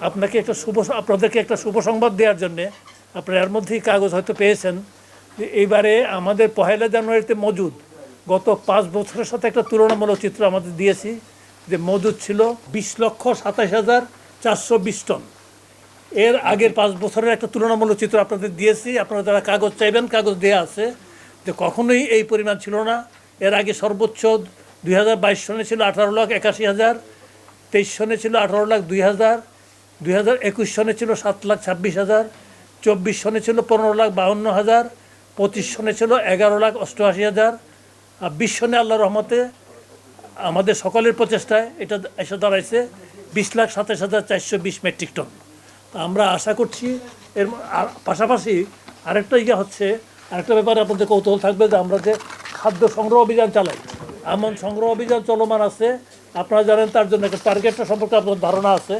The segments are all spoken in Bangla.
আপনাদেরকে একটা শুভ সংবাদ দেওয়ার জন্যে আপনারা এর মধ্যেই কাগজ হয়তো পেয়েছেন যে এইবারে আমাদের 1 জানুয়ারিতে মজুদ গত 5 বছরের সাথে একটা তুলনামূলক চিত্র আমাদের দিয়েছি যে মজুদ ছিল 20,27,420 টন। এর আগের 5 বছরের একটা তুলনামূলক চিত্র আপনাদের দিয়েছি। আপনারা যারা কাগজ চাইবেন কাগজ দেওয়া আছে যে কখনোই এই পরিমাণ ছিল না। এর আগে সর্বোচ্চ 2022 সনে ছিল 18,81,000, 23 সনে ছিল 18,02,000, 2021 সনে ছিল 7,26,000, 24 সনে ছিল 15,52,000, 25 সনে ছিল 11,88,000, আর 20 সনে আল্লাহর রহমতে আমাদের সকলের প্রচেষ্টায় এটা এসে দাঁড়াইছে 20,27,420 মেট্রিক টন। আমরা আশা করছি এর পাশাপাশি আরেকটা আরেকটা ব্যাপারে আপনাদের কৌতূহল থাকবে যে আমরা যে খাদ্য সংগ্রহ অভিযান চালাই, এমন সংগ্রহ অভিযান চলমান আছে। আপনারা জানেন তার জন্য একটা টার্গেটটা সম্পর্কে আপনার ধারণা আছে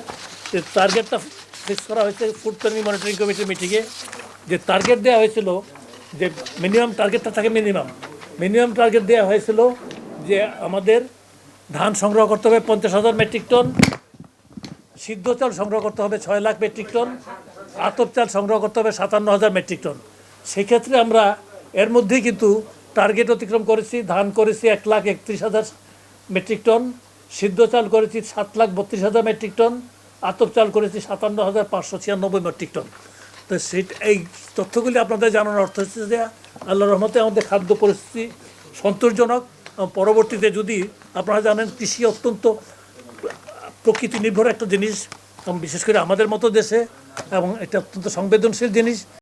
যে টার্গেটটা ফিক্স করা হয়েছে ফুড সেফটি মনিটরিং কমিটির মিটিংয়ে। যে টার্গেট দেওয়া হয়েছিল যে মিনিমাম টার্গেটটা থাকে মিনিমাম টার্গেট দেওয়া হয়েছিল যে আমাদের ধান সংগ্রহ করতে হবে 50,000 মেট্রিক টন, সিদ্ধ চাল সংগ্রহ করতে হবে 6 লাখ মেট্রিক টন, আতপ চাল সংগ্রহ করতে হবে 57,000 মেট্রিক টন। সেক্ষেত্রে আমরা এর মধ্যেই কিন্তু টার্গেট অতিক্রম করেছি। ধান করেছি 1,31,000 মেট্রিক টন, সিদ্ধ চাল করেছি 7,32,000 মেট্রিক টন, আতপ চাল করেছি 57,596 মেট্রিক টন। তো এই তথ্যগুলি আপনাদের জানানোর অর্থ হচ্ছে যে আল্লাহর রহমতে আমাদের খাদ্য পরিস্থিতি সন্তোষজনক। পরবর্তীতে যদি আপনারা জানেন কৃষি অত্যন্ত প্রকৃতি নির্ভর একটা জিনিস, এবং বিশেষ করে আমাদের মতো দেশে, এবং এটা অত্যন্ত সংবেদনশীল জিনিস।